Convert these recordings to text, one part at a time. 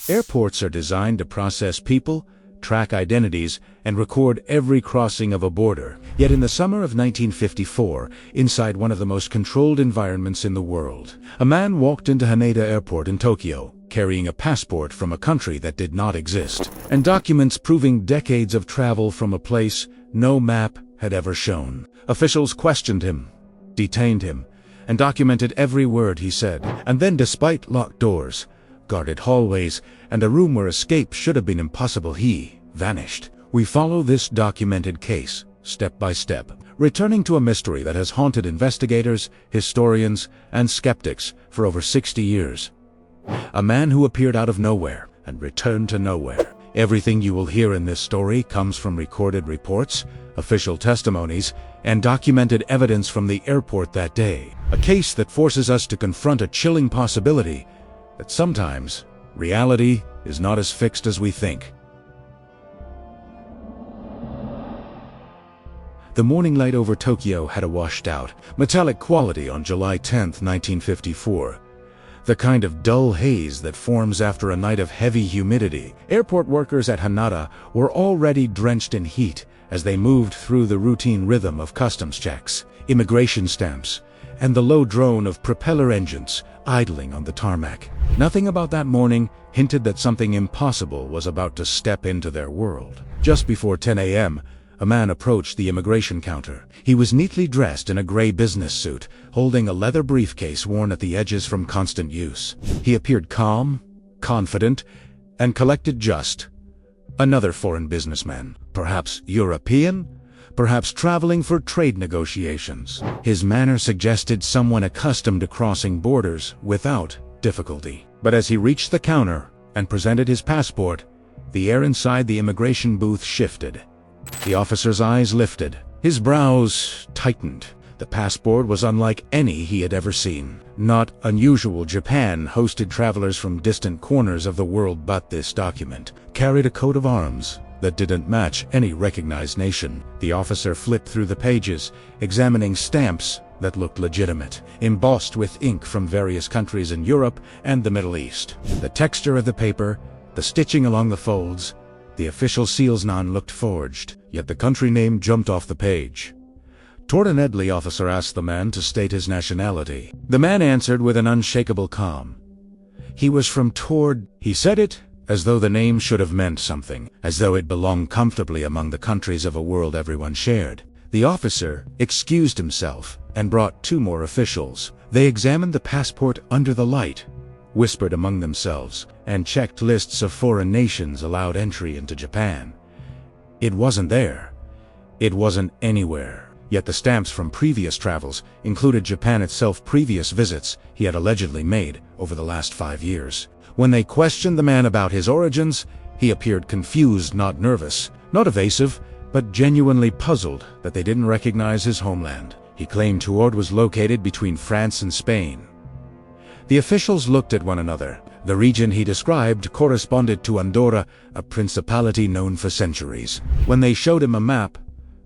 Airports are designed to process people, track identities, and record every crossing of a border. Yet in the summer of 1954, inside one of the most controlled environments in the world, a man walked into Haneda Airport in Tokyo, carrying a passport from a country that did not exist, and documents proving decades of travel from a place no map had ever shown. Officials questioned him, detained him, and documented every word he said. And then, despite locked doors, guarded hallways, and a room where escape should have been impossible, he vanished. We follow this documented case, step by step, returning to a mystery that has haunted investigators, historians, and skeptics for over 60 years. A man who appeared out of nowhere and returned to nowhere. Everything you will hear in this story comes from recorded reports, official testimonies, and documented evidence from the airport that day. A case that forces us to confront a chilling possibility that sometimes reality is not as fixed as we think. The morning light over Tokyo had a washed-out, metallic quality on July 10, 1954. The kind of dull haze that forms after a night of heavy humidity. Airport workers at Haneda were already drenched in heat as they moved through the routine rhythm of customs checks, immigration stamps, and the low drone of propeller engines idling on the tarmac. Nothing about that morning hinted that something impossible was about to step into their world. Just before 10 a.m., a man approached the immigration counter. He was neatly dressed in a gray business suit, holding a leather briefcase worn at the edges from constant use. He appeared calm, confident, and collected just. Another foreign businessman, perhaps European, perhaps traveling for trade negotiations. His manner suggested someone accustomed to crossing borders without difficulty. But as he reached the counter and presented his passport, the air inside the immigration booth shifted. The officer's eyes lifted. His brows tightened. The passport was unlike any he had ever seen. Not unusual, Japan hosted travelers from distant corners of the world, but this document carried a coat of arms that didn't match any recognized nation. The officer flipped through the pages, examining stamps that looked legitimate, embossed with ink from various countries in Europe and the Middle East. The texture of the paper, the stitching along the folds, the official seals, none looked forged, yet the country name jumped off the page. Tordenedli officer asked the man to state his nationality. The man answered with an unshakable calm. He was from Tord. He said it as though the name should have meant something, as though it belonged comfortably among the countries of a world everyone shared. The officer excused himself and brought two more officials. They examined the passport under the light, whispered among themselves, and checked lists of foreign nations allowed entry into Japan. It wasn't there. It wasn't anywhere. Yet the stamps from previous travels included Japan itself, previous visits he had allegedly made over the last 5 years. When they questioned the man about his origins, he appeared confused, not nervous, not evasive, but genuinely puzzled that they didn't recognize his homeland. He claimed Tord was located between France and Spain. The officials looked at one another. The region he described corresponded to Andorra, a principality known for centuries. When they showed him a map,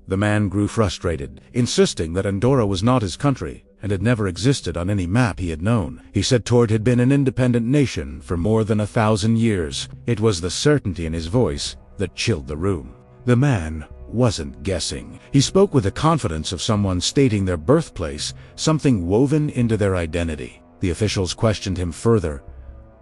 the man grew frustrated, insisting that Andorra was not his country and had never existed on any map he had known. He said Tord had been an independent nation for more than 1,000 years. It was the certainty in his voice that chilled the room. The man wasn't guessing. He spoke with the confidence of someone stating their birthplace, something woven into their identity. The officials questioned him further.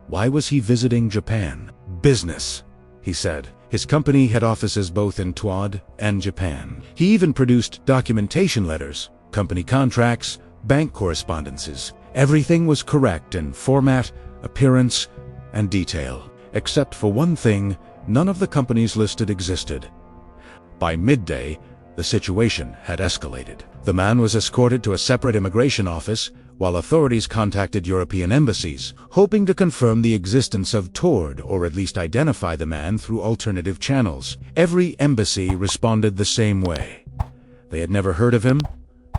Why was he visiting Japan? Business, he said. His company had offices both in Tord and Japan. He even produced documentation letters, company contracts, bank correspondences. Everything was correct in format, appearance, and detail. Except for one thing, none of the companies listed existed. By midday, the situation had escalated. The man was escorted to a separate immigration office, while authorities contacted European embassies, hoping to confirm the existence of Tord or at least identify the man through alternative channels. Every embassy responded the same way. They had never heard of him,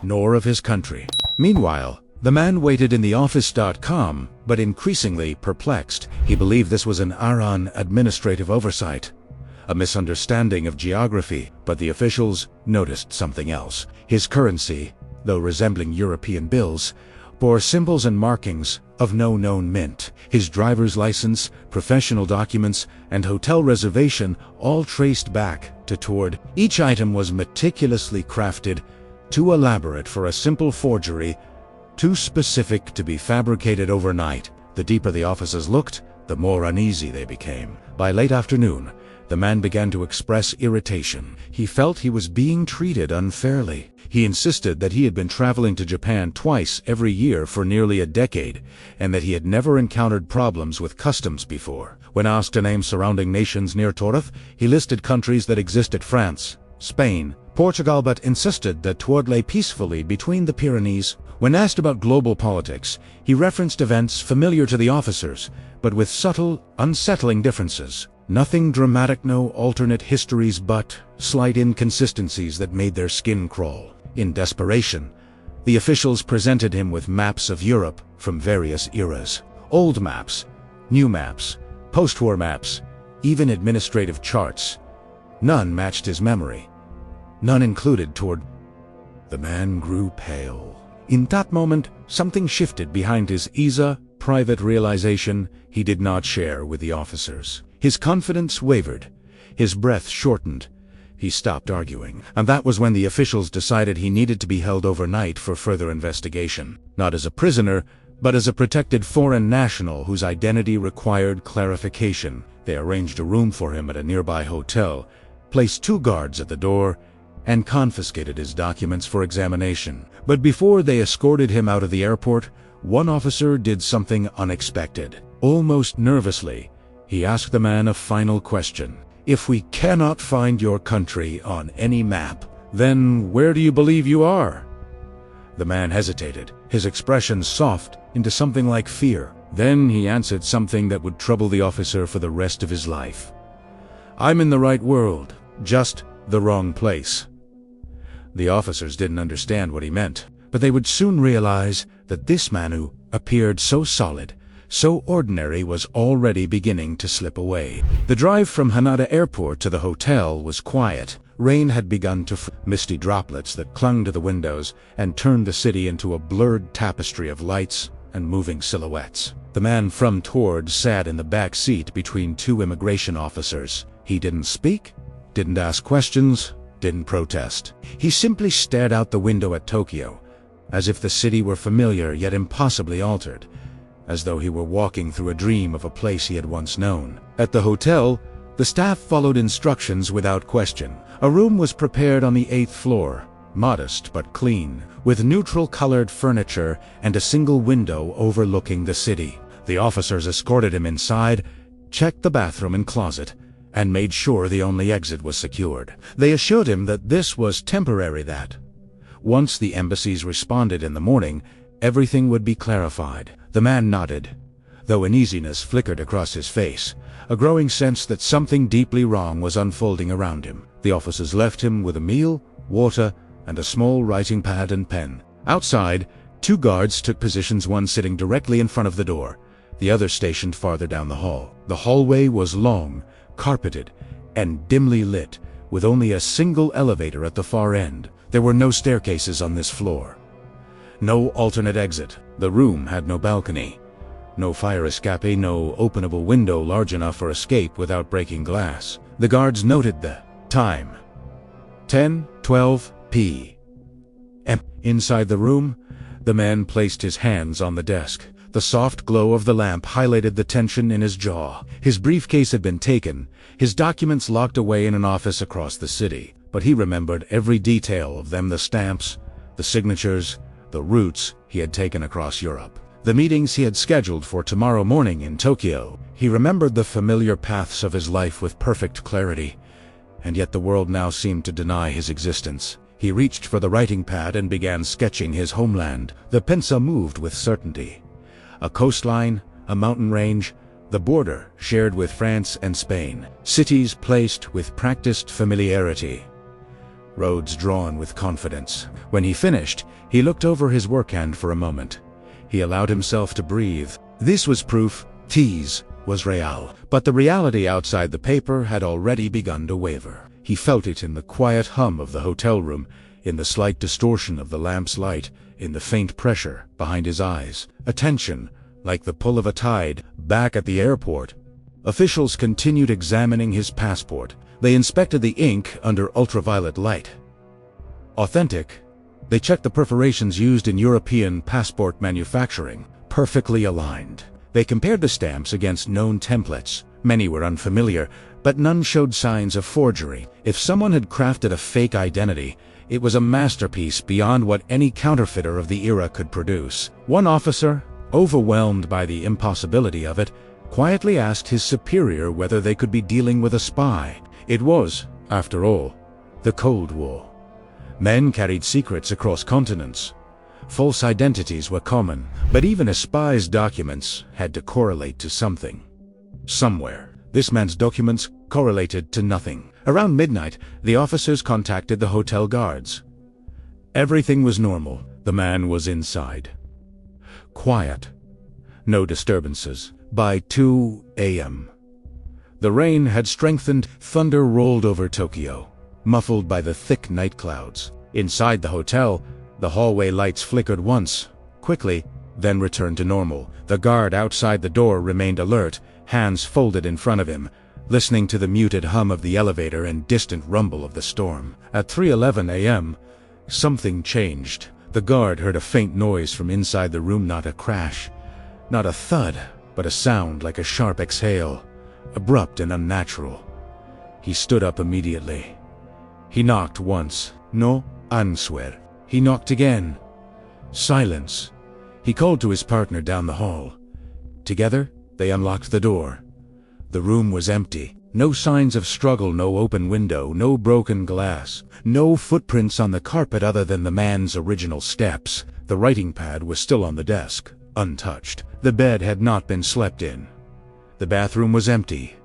nor of his country. Meanwhile, the man waited in the office.com, but increasingly perplexed. He believed this was an Iran administrative oversight, a misunderstanding of geography, but the officials noticed something else. His currency, though resembling European bills, bore symbols and markings of no known mint. His driver's license, professional documents, and hotel reservation all traced back to Tord. Each item was meticulously crafted, too elaborate for a simple forgery, too specific to be fabricated overnight. The deeper the officers looked, the more uneasy they became. By late afternoon, the man began to express irritation. He felt he was being treated unfairly. He insisted that he had been traveling to Japan twice every year for nearly a decade, and that he had never encountered problems with customs before. When asked to name surrounding nations near Torres, he listed countries that existed: France, Spain, Portugal, but insisted that Tord lay peacefully between the Pyrenees. When asked about global politics, he referenced events familiar to the officers, but with subtle, unsettling differences. Nothing dramatic, no alternate histories, but slight inconsistencies that made their skin crawl. In desperation, the officials presented him with maps of Europe from various eras. Old maps, new maps, post-war maps, even administrative charts. None matched his memory. None included Tord. The man grew pale. In that moment, something shifted behind his private realization he did not share with the officers. His confidence wavered. His breath shortened. He stopped arguing. And that was when the officials decided he needed to be held overnight for further investigation. Not as a prisoner, but as a protected foreign national whose identity required clarification. They arranged a room for him at a nearby hotel, placed 2 guards at the door, and confiscated his documents for examination. But before they escorted him out of the airport, one officer did something unexpected. Almost nervously, he asked the man a final question. "If we cannot find your country on any map, then where do you believe you are?" The man hesitated, his expression soft into something like fear. Then he answered something that would trouble the officer for the rest of his life. "I'm in the right world, just the wrong place." The officers didn't understand what he meant, but they would soon realize that this man who appeared so solid, so ordinary, was already beginning to slip away. The drive from Haneda Airport to the hotel was quiet. Rain had begun to misty droplets that clung to the windows and turned the city into a blurred tapestry of lights and moving silhouettes. The man from Tord sat in the back seat between 2 immigration officers. He didn't speak, didn't ask questions, didn't protest. He simply stared out the window at Tokyo, as if the city were familiar yet impossibly altered, as though he were walking through a dream of a place he had once known. At the hotel, the staff followed instructions without question. A room was prepared on the 8th floor, modest but clean, with neutral-colored furniture and a single window overlooking the city. The officers escorted him inside, checked the bathroom and closet, and made sure the only exit was secured. They assured him that this was temporary, that once the embassies responded in the morning, everything would be clarified. The man nodded, though uneasiness flickered across his face, a growing sense that something deeply wrong was unfolding around him. The officers left him with a meal, water, and a small writing pad and pen. Outside, 2 guards took positions, one sitting directly in front of the door, the other stationed farther down the hall. The hallway was long, carpeted, and dimly lit, with only a single elevator at the far end. There were no staircases on this floor. No alternate exit. The room had no balcony, no fire escape, no openable window large enough for escape without breaking glass. The guards noted the time: 10:12 p.m. Inside the room, the man placed his hands on the desk. The soft glow of the lamp highlighted the tension in his jaw. His briefcase had been taken, his documents locked away in an office across the city, but he remembered every detail of them: the stamps, the signatures, the routes he had taken across Europe, the meetings he had scheduled for tomorrow morning in Tokyo. He remembered the familiar paths of his life with perfect clarity, and yet the world now seemed to deny his existence. He reached for the writing pad and began sketching his homeland. The pencil moved with certainty. A coastline, a mountain range, the border shared with France and Spain, cities placed with practiced familiarity, roads drawn with confidence. When he finished, he looked over his workhand for a moment. He allowed himself to breathe. This was proof T's was real, but the reality outside the paper had already begun to waver. He felt it in the quiet hum of the hotel room, in the slight distortion of the lamp's light, in the faint pressure behind his eyes, a tension like the pull of a tide. Back at the airport, officials continued examining his passport. They inspected the ink under ultraviolet light. Authentic. They checked the perforations used in European passport manufacturing, perfectly aligned. They compared the stamps against known templates. Many were unfamiliar, but none showed signs of forgery. If someone had crafted a fake identity, it was a masterpiece beyond what any counterfeiter of the era could produce. One officer, overwhelmed by the impossibility of it, quietly asked his superior whether they could be dealing with a spy. It was, after all, the Cold War. Men carried secrets across continents. False identities were common, but even a spy's documents had to correlate to something. Somewhere. This man's documents correlated to nothing. Around midnight, the officers contacted the hotel guards. Everything was normal. The man was inside. Quiet. No disturbances. By 2 a.m. The rain had strengthened. Thunder rolled over Tokyo, muffled by the thick night clouds. Inside the hotel, the hallway lights flickered once, quickly, then returned to normal. The guard outside the door remained alert, hands folded in front of him, listening to the muted hum of the elevator and distant rumble of the storm. At 3:11 a.m., something changed. The guard heard a faint noise from inside the room, not a crash, not a thud, but a sound like a sharp exhale, abrupt and unnatural. He stood up immediately. He knocked once. No answer. He knocked again. Silence. He called to his partner down the hall. Together, they unlocked the door. The room was empty. No signs of struggle, no open window, no broken glass, no footprints on the carpet other than the man's original steps. The writing pad was still on the desk, untouched. The bed had not been slept in. The bathroom was empty.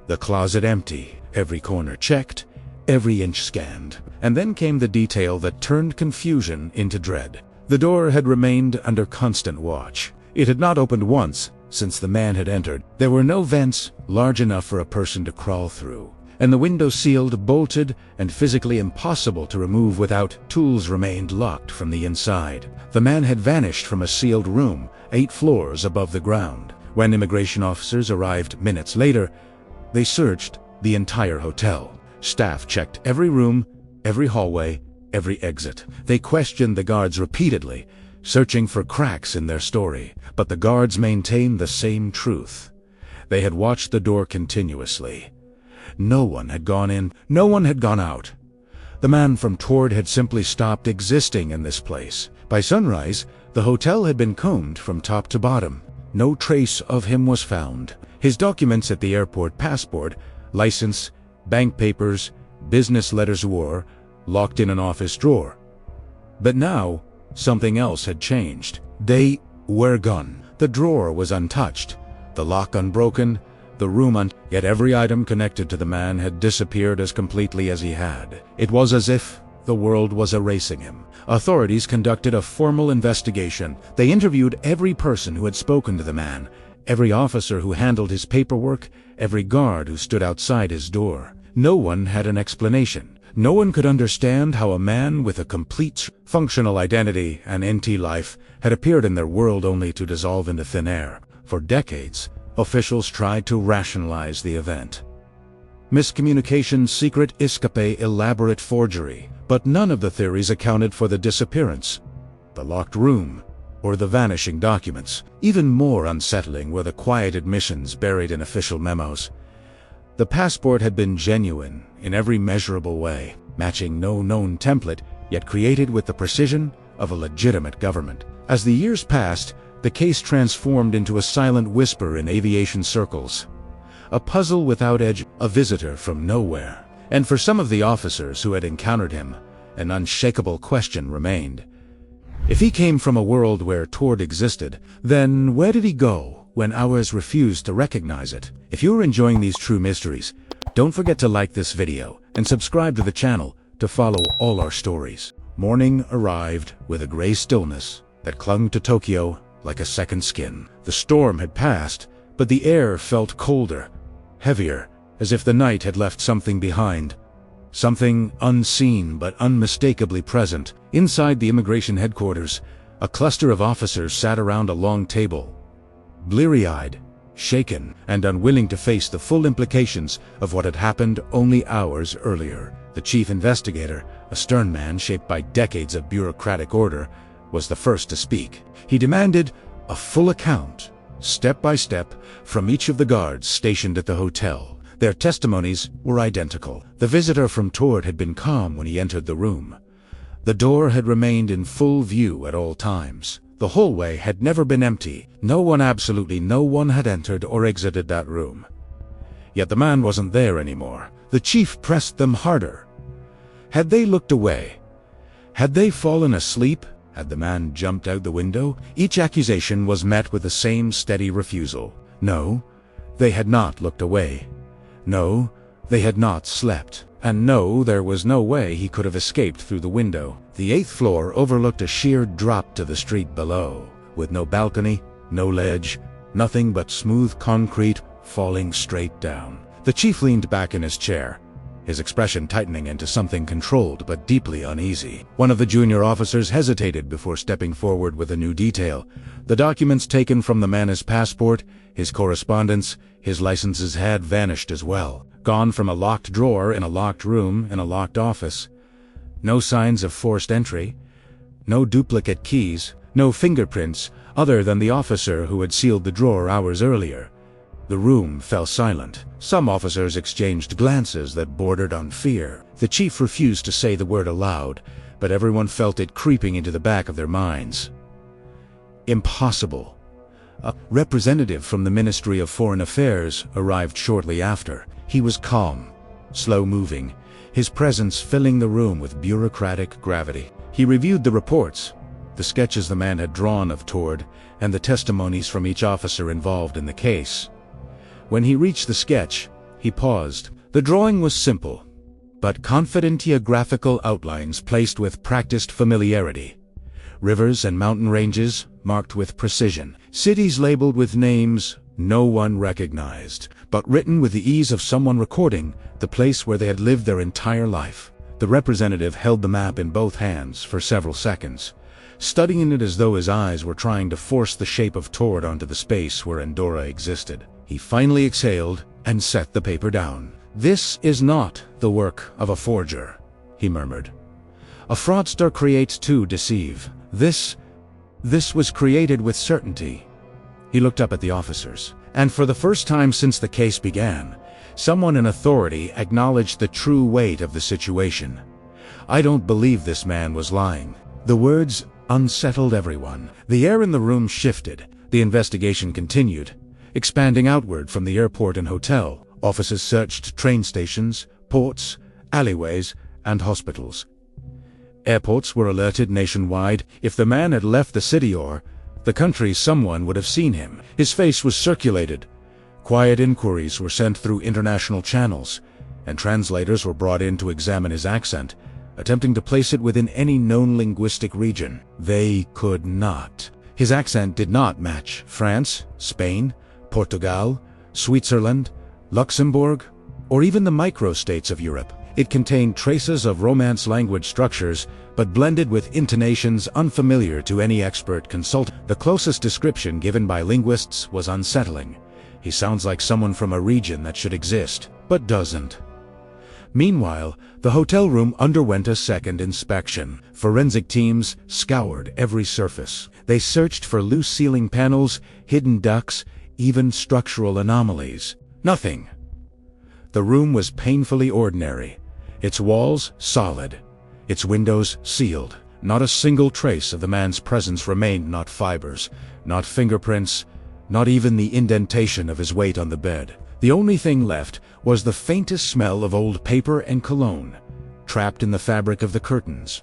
The closet empty. Every corner checked, every inch scanned. And then came the detail that turned confusion into dread. The door had remained under constant watch. It had not opened once since the man had entered. There were no vents large enough for a person to crawl through, and the window sealed, bolted, and physically impossible to remove without tools remained locked from the inside. The man had vanished from a sealed room 8 floors above the ground. When immigration officers arrived minutes later, they searched the entire hotel. Staff checked every room, every hallway, every exit. They questioned the guards repeatedly, searching for cracks in their story, but the guards maintained the same truth. They had watched the door continuously. No one had gone in, no one had gone out. The man from Tord had simply stopped existing in this place. By sunrise, the hotel had been combed from top to bottom. No trace of him was found. His documents at the airport, passport, license, bank papers, business letters were locked in an office drawer. But now, something else had changed. They were gone. The drawer was untouched, the lock unbroken, the room yet every item connected to the man had disappeared as completely as he had. It was as if the world was erasing him. Authorities conducted a formal investigation. They interviewed every person who had spoken to the man, every officer who handled his paperwork, every guard who stood outside his door. No one had an explanation. No one could understand how a man with a complete functional identity and NT life had appeared in their world only to dissolve into thin air. For decades, officials tried to rationalize the event. Miscommunication, secret escape, elaborate forgery. But none of the theories accounted for the disappearance, the locked room, or the vanishing documents. Even more unsettling were the quiet admissions buried in official memos. The passport had been genuine in every measurable way, matching no known template, yet created with the precision of a legitimate government. As the years passed, the case transformed into a silent whisper in aviation circles. A puzzle without edge, a visitor from nowhere. And for some of the officers who had encountered him, an unshakable question remained. If he came from a world where Tord existed, then where did he go when ours refused to recognize it? If you're enjoying these true mysteries, don't forget to like this video and subscribe to the channel to follow all our stories. Morning arrived with a gray stillness that clung to Tokyo like a second skin. The storm had passed, but the air felt colder, heavier, as if the night had left something behind. Something unseen but unmistakably present. Inside the immigration headquarters, a cluster of officers sat around a long table, bleary-eyed, shaken, and unwilling to face the full implications of what had happened only hours earlier. The chief investigator, a stern man shaped by decades of bureaucratic order, was the first to speak. He demanded a full account, step by step, from each of the guards stationed at the hotel. Their testimonies were identical. The visitor from Tord had been calm when he entered the room. The door had remained in full view at all times. The hallway had never been empty. Absolutely no one had entered or exited that room. Yet the man wasn't there anymore. The chief pressed them harder. Had they looked away? Had they fallen asleep? Had the man jumped out the window? Each accusation was met with the same steady refusal. No, they had not looked away. No, they had not slept. And no, there was no way he could have escaped through the window. The 8th floor overlooked a sheer drop to the street below, with no balcony, no ledge, nothing but smooth concrete falling straight down. The chief leaned back in his chair, his expression tightening into something controlled but deeply uneasy. One of the junior officers hesitated before stepping forward with a new detail. The documents taken from the man, his passport, his correspondence, his licenses had vanished as well. Gone from a locked drawer in a locked room in a locked office. No signs of forced entry. No duplicate keys. No fingerprints other than the officer who had sealed the drawer hours earlier. The room fell silent. Some officers exchanged glances that bordered on fear. The chief refused to say the word aloud, but everyone felt it creeping into the back of their minds. Impossible. A representative from the Ministry of Foreign Affairs arrived shortly after. He was calm, slow-moving, his presence filling the room with bureaucratic gravity. He reviewed the reports, the sketches the man had drawn of Tord, and the testimonies from each officer involved in the case. When he reached the sketch, he paused. The drawing was simple, but confident geographical outlines placed with practiced familiarity. Rivers and mountain ranges marked with precision. Cities labeled with names no one recognized, but written with the ease of someone recording the place where they had lived their entire life. The representative held the map in both hands for several seconds, studying it as though his eyes were trying to force the shape of Tord onto the space where Andorra existed. He finally exhaled and set the paper down. "This is not the work of a forger," he murmured. "A fraudster creates to deceive. This was created with certainty." He looked up at the officers, and for the first time since the case began, someone in authority acknowledged the true weight of the situation. "I don't believe this man was lying." The words unsettled everyone. The air in the room shifted. The investigation continued, expanding outward from the airport and hotel. Officers searched train stations, ports, alleyways, and hospitals. Airports were alerted nationwide. If the man had left the city or the country, someone would have seen him. His face was circulated. Quiet inquiries were sent through international channels, and translators were brought in to examine his accent, attempting to place it within any known linguistic region. They could not. His accent did not match France, Spain, Portugal, Switzerland, Luxembourg, or even the microstates of Europe. It contained traces of Romance language structures, but blended with intonations unfamiliar to any expert consultant. The closest description given by linguists was unsettling. He sounds like someone from a region that should exist, but doesn't. Meanwhile, the hotel room underwent a second inspection. Forensic teams scoured every surface. They searched for loose ceiling panels, hidden ducts, even structural anomalies. Nothing. The room was painfully ordinary. Its walls solid, its windows sealed. Not a single trace of the man's presence remained, not fibers, not fingerprints, not even the indentation of his weight on the bed. The only thing left was the faintest smell of old paper and cologne, trapped in the fabric of the curtains.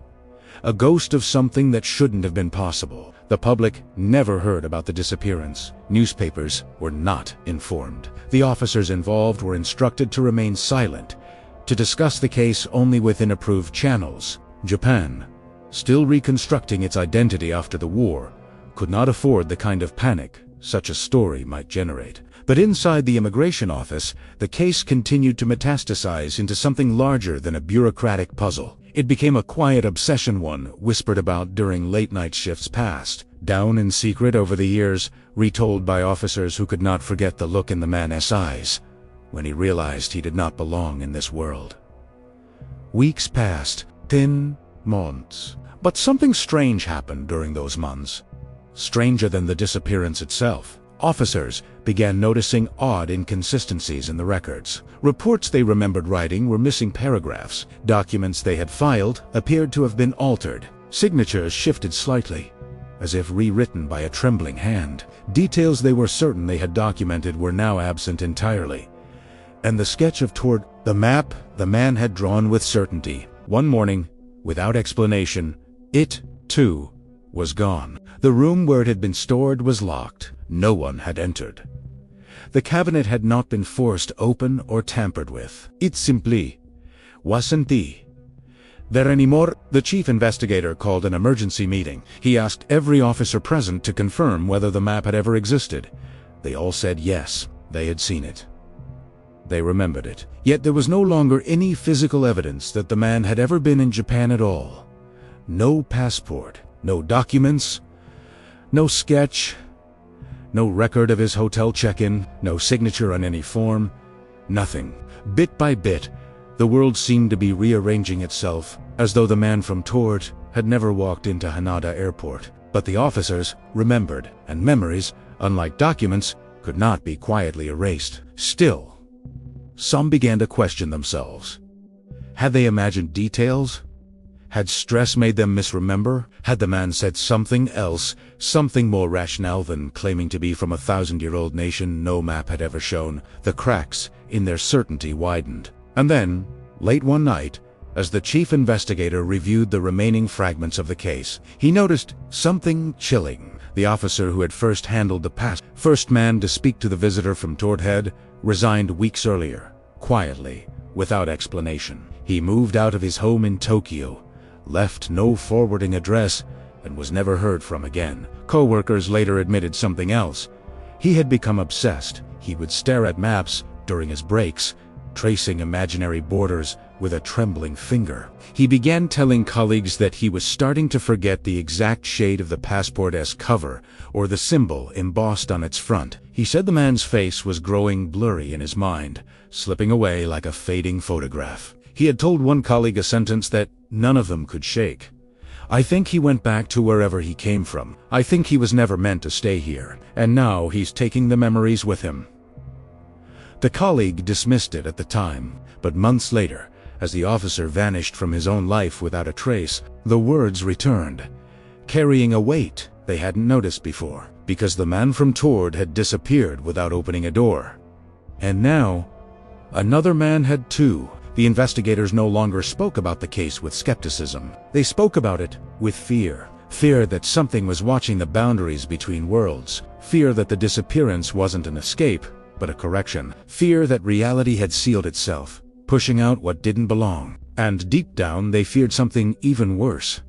A ghost of something that shouldn't have been possible. The public never heard about the disappearance. Newspapers were not informed. The officers involved were instructed to remain silent, to discuss the case only within approved channels. Japan, still reconstructing its identity after the war, could not afford the kind of panic such a story might generate. But inside the immigration office, the case continued to metastasize into something larger than a bureaucratic puzzle. It became a quiet obsession, one whispered about during late-night shifts past, down in secret over the years, retold by officers who could not forget the look in the man's eyes when he realized he did not belong in this world. Weeks passed, 10 months. But something strange happened during those months. Stranger than the disappearance itself. Officers began noticing odd inconsistencies in the records. Reports they remembered writing were missing paragraphs. Documents they had filed appeared to have been altered. Signatures shifted slightly, as if rewritten by a trembling hand. Details they were certain they had documented were now absent entirely. And the sketch of toward the map the man had drawn with certainty. One morning, without explanation, it, too, was gone. The room where it had been stored was locked. No one had entered. The cabinet had not been forced open or tampered with. It simply wasn't there anymore. The chief investigator called an emergency meeting. He asked every officer present to confirm whether the map had ever existed. They all said yes, they had seen it. They remembered it. Yet there was no longer any physical evidence that the man had ever been in Japan at all. No passport, no documents, no sketch, no record of his hotel check-in, no signature on any form, nothing. Bit by bit, the world seemed to be rearranging itself, as though the man from Tord had never walked into Hanada Airport. But the officers remembered, and memories, unlike documents, could not be quietly erased. Still, some began to question themselves. Had they imagined details? Had stress made them misremember? Had the man said something else, something more rational than claiming to be from a 1,000-year-old nation no map had ever shown? The cracks in their certainty widened. And then, late one night, as the chief investigator reviewed the remaining fragments of the case, he noticed something chilling. The officer who had first handled the first man to speak to the visitor from Tordhead resigned weeks earlier, quietly, without explanation. He moved out of his home in Tokyo, left no forwarding address, and was never heard from again. Co-workers later admitted something else. He had become obsessed. He would stare at maps during his breaks, tracing imaginary borders with a trembling finger. He began telling colleagues that he was starting to forget the exact shade of the passport's cover or the symbol embossed on its front. He said the man's face was growing blurry in his mind, slipping away like a fading photograph. He had told one colleague a sentence that none of them could shake. "I think he went back to wherever he came from. I think he was never meant to stay here, and now he's taking the memories with him." The colleague dismissed it at the time, but months later, as the officer vanished from his own life without a trace, the words returned, carrying a weight they hadn't noticed before, because the man from Tord had disappeared without opening a door. And now, another man had too. The investigators no longer spoke about the case with skepticism. They spoke about it with fear. Fear that something was watching the boundaries between worlds. Fear that the disappearance wasn't an escape, but a correction. Fear that reality had sealed itself, pushing out what didn't belong. And deep down they feared something even worse.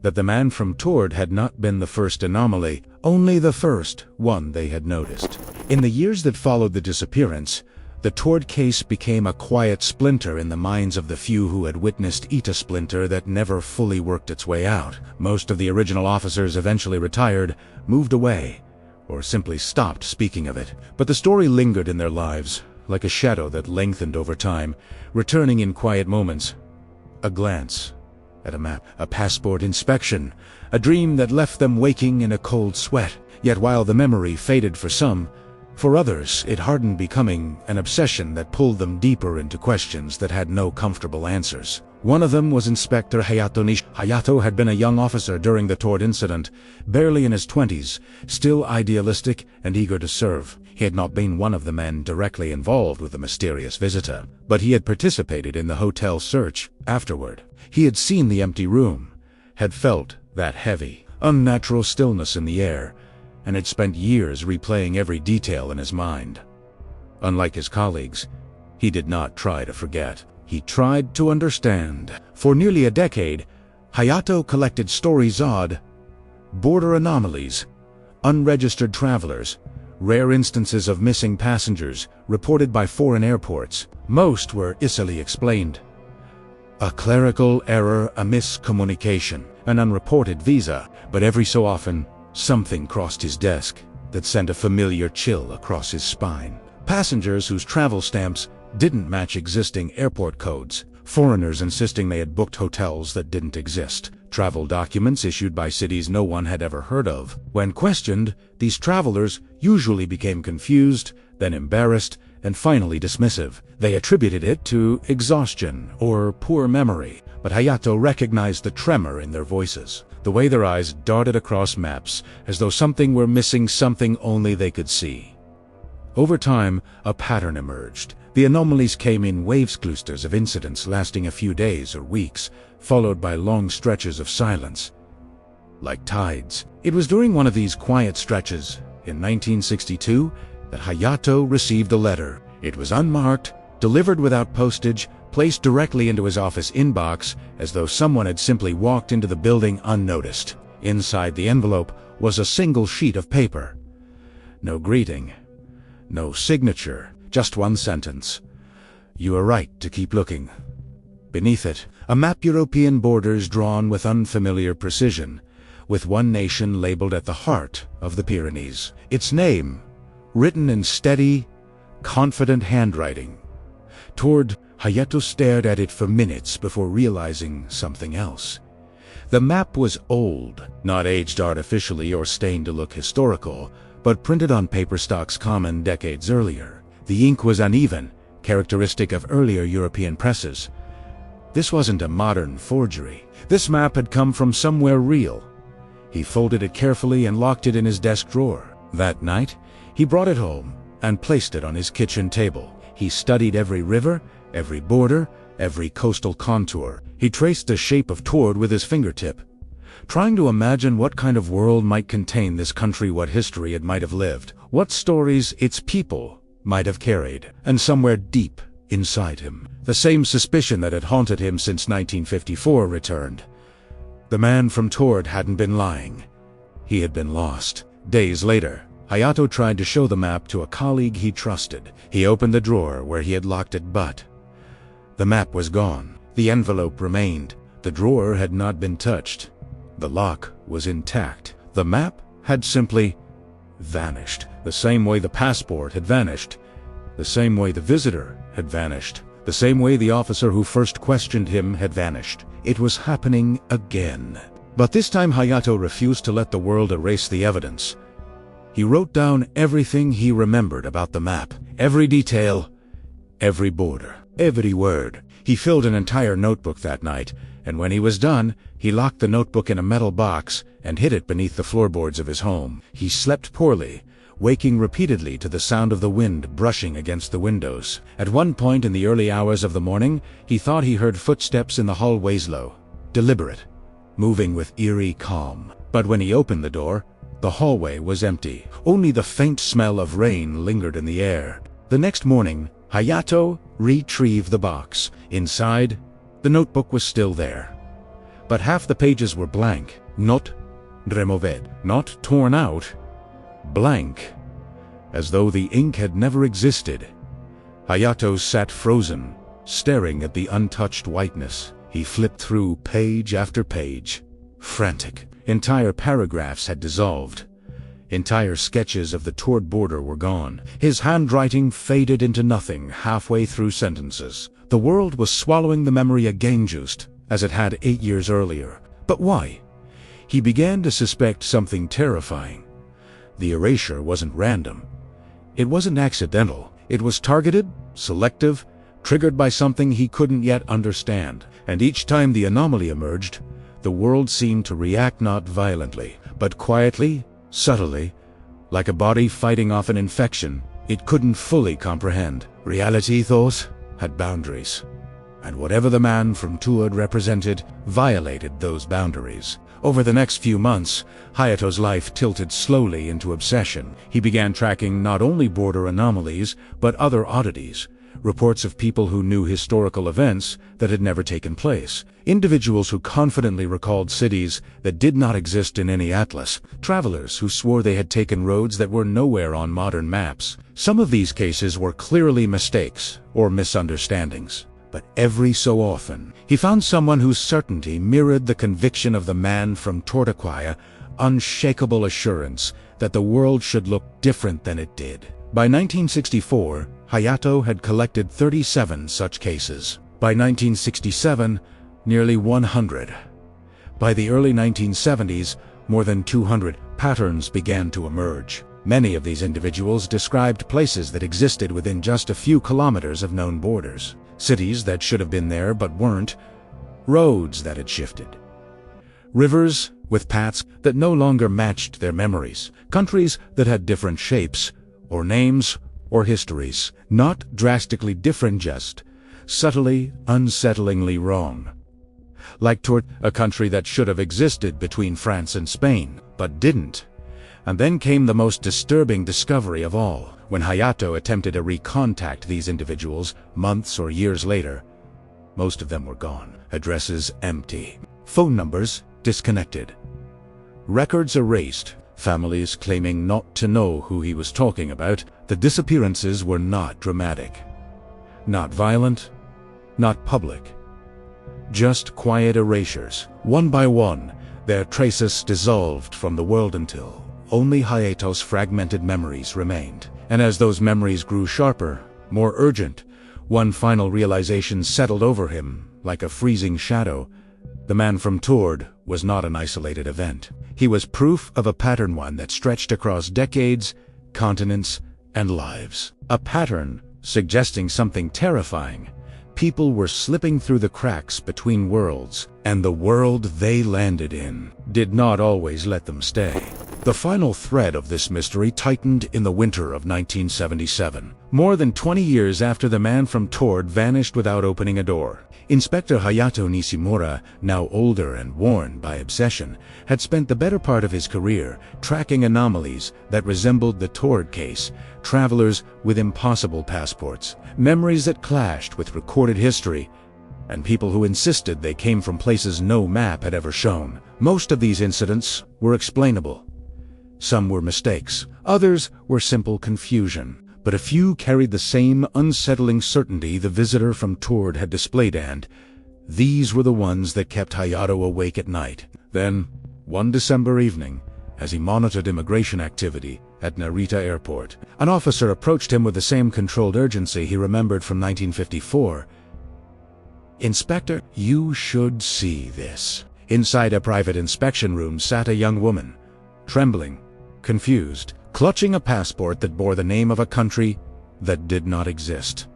That the man from Tord had not been the first anomaly, only the first one they had noticed. In the years that followed the disappearance, the Tord case became a quiet splinter in the minds of the few who had witnessed it, a splinter that never fully worked its way out. Most of the original officers eventually retired, moved away, or simply stopped speaking of it. But the story lingered in their lives, like a shadow that lengthened over time, returning in quiet moments. A glance at a map, a passport inspection, a dream that left them waking in a cold sweat. Yet while the memory faded for some, for others it hardened, becoming an obsession that pulled them deeper into questions that had no comfortable answers. One of them was Inspector Hayato Nishi. Hayato had been a young officer during the Tord incident, barely in his 20s, still idealistic and eager to serve. He had not been one of the men directly involved with the mysterious visitor, but he had participated in the hotel search afterward. He had seen the empty room, had felt that heavy, unnatural stillness in the air, and had spent years replaying every detail in his mind. Unlike his colleagues, he did not try to forget. He tried to understand. For nearly a decade, Hayato collected stories, odd border anomalies, unregistered travelers, rare instances of missing passengers reported by foreign airports. Most were easily explained. A clerical error, a miscommunication, an unreported visa, but every so often, something crossed his desk that sent a familiar chill across his spine. Passengers whose travel stamps didn't match existing airport codes, foreigners insisting they had booked hotels that didn't exist, travel documents issued by cities no one had ever heard of. When questioned, these travelers usually became confused, then embarrassed, and finally dismissive. They attributed it to exhaustion or poor memory, but Hayato recognized the tremor in their voices, the way their eyes darted across maps as though something were missing, something only they could see. Over time, a pattern emerged. The anomalies came in waves, clusters of incidents lasting a few days or weeks, followed by long stretches of silence, like tides. It was during one of these quiet stretches, in 1962, that Hayato received a letter. It was unmarked, delivered without postage, placed directly into his office inbox, as though someone had simply walked into the building unnoticed. Inside the envelope was a single sheet of paper. No greeting, no signature, just one sentence. "You are right to keep looking." Beneath it, a map, European borders drawn with unfamiliar precision, with one nation labeled at the heart of the Pyrenees. Its name, written in steady, confident handwriting. Hayato stared at it for minutes before realizing something else. The map was old, not aged artificially or stained to look historical, but printed on paper stocks common decades earlier. The ink was uneven, characteristic of earlier European presses. This wasn't a modern forgery. This map had come from somewhere real. He folded it carefully and locked it in his desk drawer. That night, he brought it home and placed it on his kitchen table. He studied every river, every border, every coastal contour. He traced the shape of Tord with his fingertip, trying to imagine what kind of world might contain this country, what history it might have lived, what stories its people might have carried. And somewhere deep inside him, the same suspicion that had haunted him since 1954 returned. The man from Tord hadn't been lying. He had been lost. Days later, Hayato tried to show the map to a colleague he trusted. He opened the drawer where he had locked it, but the map was gone. The envelope remained. The drawer had not been touched. The lock was intact. The map had simply vanished. The same way the passport had vanished. The same way the visitor had vanished. The same way the officer who first questioned him had vanished. It was happening again. But this time Hayato refused to let the world erase the evidence. He wrote down everything he remembered about the map. Every detail, every border, every word. He filled an entire notebook that night, and when he was done, he locked the notebook in a metal box and hid it beneath the floorboards of his home. He slept poorly, waking repeatedly to the sound of the wind brushing against the windows. At one point in the early hours of the morning, he thought he heard footsteps in the hallways, low, deliberate, moving with eerie calm. But when he opened the door, the hallway was empty. Only the faint smell of rain lingered in the air. The next morning, Hayato retrieved the box. Inside, the notebook was still there. But half the pages were blank, not removed, not torn out, blank, as though the ink had never existed. Hayato sat frozen, staring at the untouched whiteness. He flipped through page after page, frantic. Entire paragraphs had dissolved. Entire sketches of the Tord border were gone. His handwriting faded into nothing halfway through sentences. The world was swallowing the memory again, just as it had 8 years earlier. But why? He began to suspect something terrifying. The erasure wasn't random. It wasn't accidental. It was targeted, selective, triggered by something he couldn't yet understand. And each time the anomaly emerged, the world seemed to react not violently, but quietly, subtly, like a body fighting off an infection it couldn't fully comprehend. Reality, thought, had boundaries, and whatever the man from Tord represented violated those boundaries. Over the next few months, Hayato's life tilted slowly into obsession. He began tracking not only border anomalies, but other oddities, reports of people who knew historical events that had never taken place, individuals who confidently recalled cities that did not exist in any atlas, travelers who swore they had taken roads that were nowhere on modern maps. Some of these cases were clearly mistakes or misunderstandings. But every so often, he found someone whose certainty mirrored the conviction of the man from Tordequaya, unshakable assurance that the world should look different than it did. By 1964, Hayato had collected 37 such cases. By 1967, nearly 100. By the early 1970s, more than 200 patterns began to emerge. Many of these individuals described places that existed within just a few kilometers of known borders, cities that should have been there but weren't, roads that had shifted, rivers with paths that no longer matched their memories, countries that had different shapes, or names, or histories, not drastically different, just subtly, unsettlingly wrong. Like toward a country that should have existed between France and Spain, but didn't. And then came the most disturbing discovery of all. When Hayato attempted to recontact these individuals months or years later, most of them were gone. Addresses empty. Phone numbers disconnected. Records erased. Families claiming not to know who he was talking about. The disappearances were not dramatic, not violent, not public. Just quiet erasures. One by one, their traces dissolved from the world until only Hayato's fragmented memories remained. And as those memories grew sharper, more urgent, one final realization settled over him like a freezing shadow. The man from Tord was not an isolated event. He was proof of a pattern, one that stretched across decades, continents, and lives. A pattern suggesting something terrifying. People were slipping through the cracks between worlds, and the world they landed in did not always let them stay. The final thread of this mystery tightened in the winter of 1977, more than 20 years after the man from Tord vanished without opening a door. Inspector Hayato Nishimura, now older and worn by obsession, had spent the better part of his career tracking anomalies that resembled the Tord case, travelers with impossible passports, memories that clashed with recorded history, and people who insisted they came from places no map had ever shown. Most of these incidents were explainable. Some were mistakes, others were simple confusion. But a few carried the same unsettling certainty the visitor from Tord had displayed, and these were the ones that kept Hayato awake at night. Then, one December evening, as he monitored immigration activity at Narita Airport, an officer approached him with the same controlled urgency he remembered from 1954. "Inspector, you should see this." Inside a private inspection room sat a young woman, trembling, confused, clutching a passport that bore the name of a country that did not exist.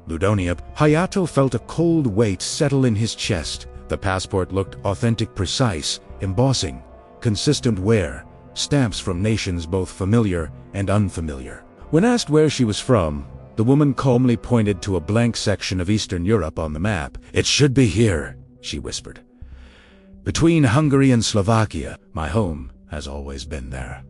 Ludonia. Hayato felt a cold weight settle in his chest. The passport looked authentic, precise, embossing, consistent wear, stamps from nations both familiar and unfamiliar. When asked where she was from, the woman calmly pointed to a blank section of Eastern Europe on the map. "It should be here," she whispered. "Between Hungary and Slovakia, my home has always been there."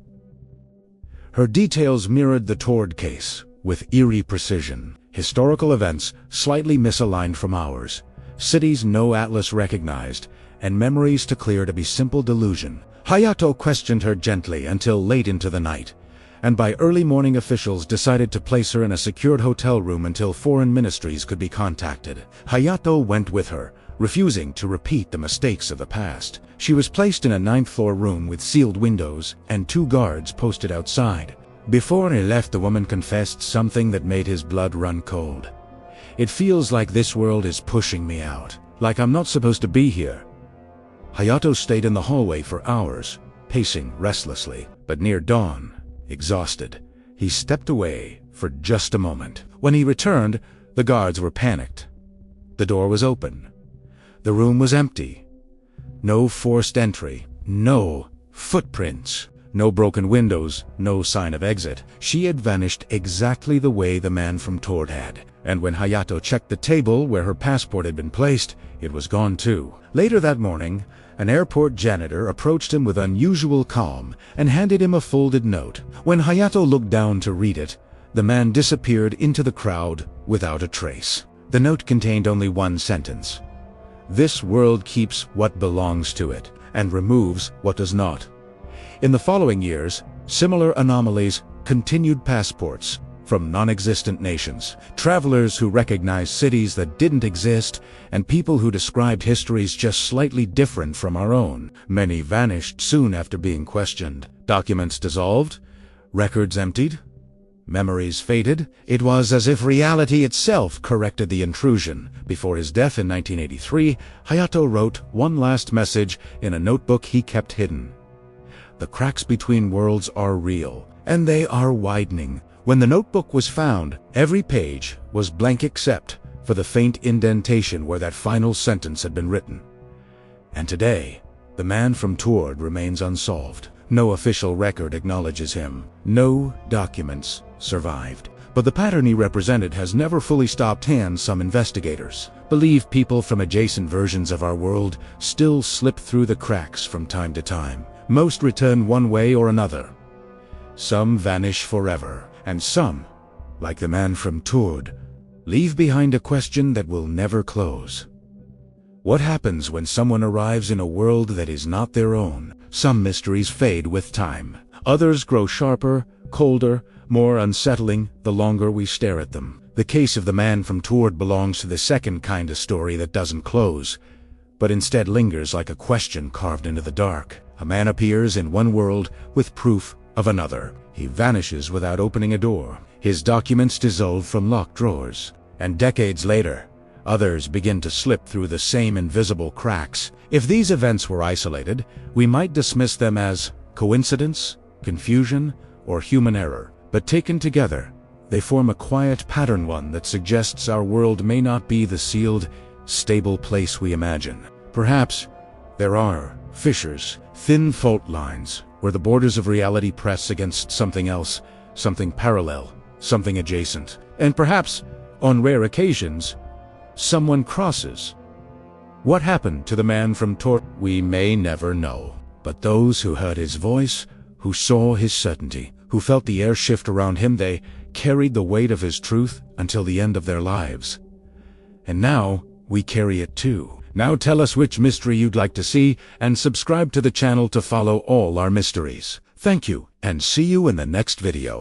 Her details mirrored the Tord case with eerie precision. Historical events slightly misaligned from ours, cities no atlas recognized, and memories too clear to be simple delusion. Hayato questioned her gently until late into the night, and by early morning officials decided to place her in a secured hotel room until foreign ministries could be contacted. Hayato went with her, refusing to repeat the mistakes of the past. She was placed in a 9th-floor room with sealed windows and 2 guards posted outside. Before he left, the woman confessed something that made his blood run cold. "It feels like this world is pushing me out, like I'm not supposed to be here." Hayato stayed in the hallway for hours, pacing restlessly, but near dawn, exhausted, he stepped away for just a moment. When he returned, the guards were panicked. The door was open. The room was empty. No forced entry, no footprints, no broken windows, no sign of exit. She had vanished exactly the way the man from Tord had. And when Hayato checked the table where her passport had been placed, it was gone too. Later that morning, an airport janitor approached him with unusual calm and handed him a folded note. When Hayato looked down to read it, the man disappeared into the crowd without a trace. The note contained only one sentence: "This world keeps what belongs to it and removes what does not." In the following years, similar anomalies continued. Passports from non-existent nations, travelers who recognized cities that didn't exist, and people who described histories just slightly different from our own. Many vanished soon after being questioned. Documents dissolved, records emptied, memories faded. It was as if reality itself corrected the intrusion. Before his death in 1983, Hayato wrote one last message in a notebook he kept hidden. "The cracks between worlds are real, and they are widening." When the notebook was found, every page was blank except for the faint indentation where that final sentence had been written. And today, the man from Tord remains unsolved. No official record acknowledges him. No documents survived. But the pattern he represented has never fully stopped hands. Some investigators believe people from adjacent versions of our world still slip through the cracks from time to time. Most return one way or another. Some vanish forever, and some, like the man from Tord, leave behind a question that will never close. What happens when someone arrives in a world that is not their own? Some mysteries fade with time. Others grow sharper, colder, more unsettling the longer we stare at them. The case of the man from Tord belongs to the second kind of story that doesn't close, but instead lingers like a question carved into the dark. A man appears in one world with proof of another. He vanishes without opening a door. His documents dissolve from locked drawers. And decades later, others begin to slip through the same invisible cracks. If these events were isolated, we might dismiss them as coincidence, confusion, or human error. But taken together, they form a quiet pattern, one that suggests our world may not be the sealed, stable place we imagine. Perhaps there are fissures, thin fault lines, where the borders of reality press against something else, something parallel, something adjacent. And perhaps, on rare occasions, someone crosses. What happened to the man from Tord? We may never know. But those who heard his voice, who saw his certainty, who felt the air shift around him, they carried the weight of his truth until the end of their lives. And now, we carry it too. Now tell us which mystery you'd like to see, and subscribe to the channel to follow all our mysteries. Thank you, and see you in the next video.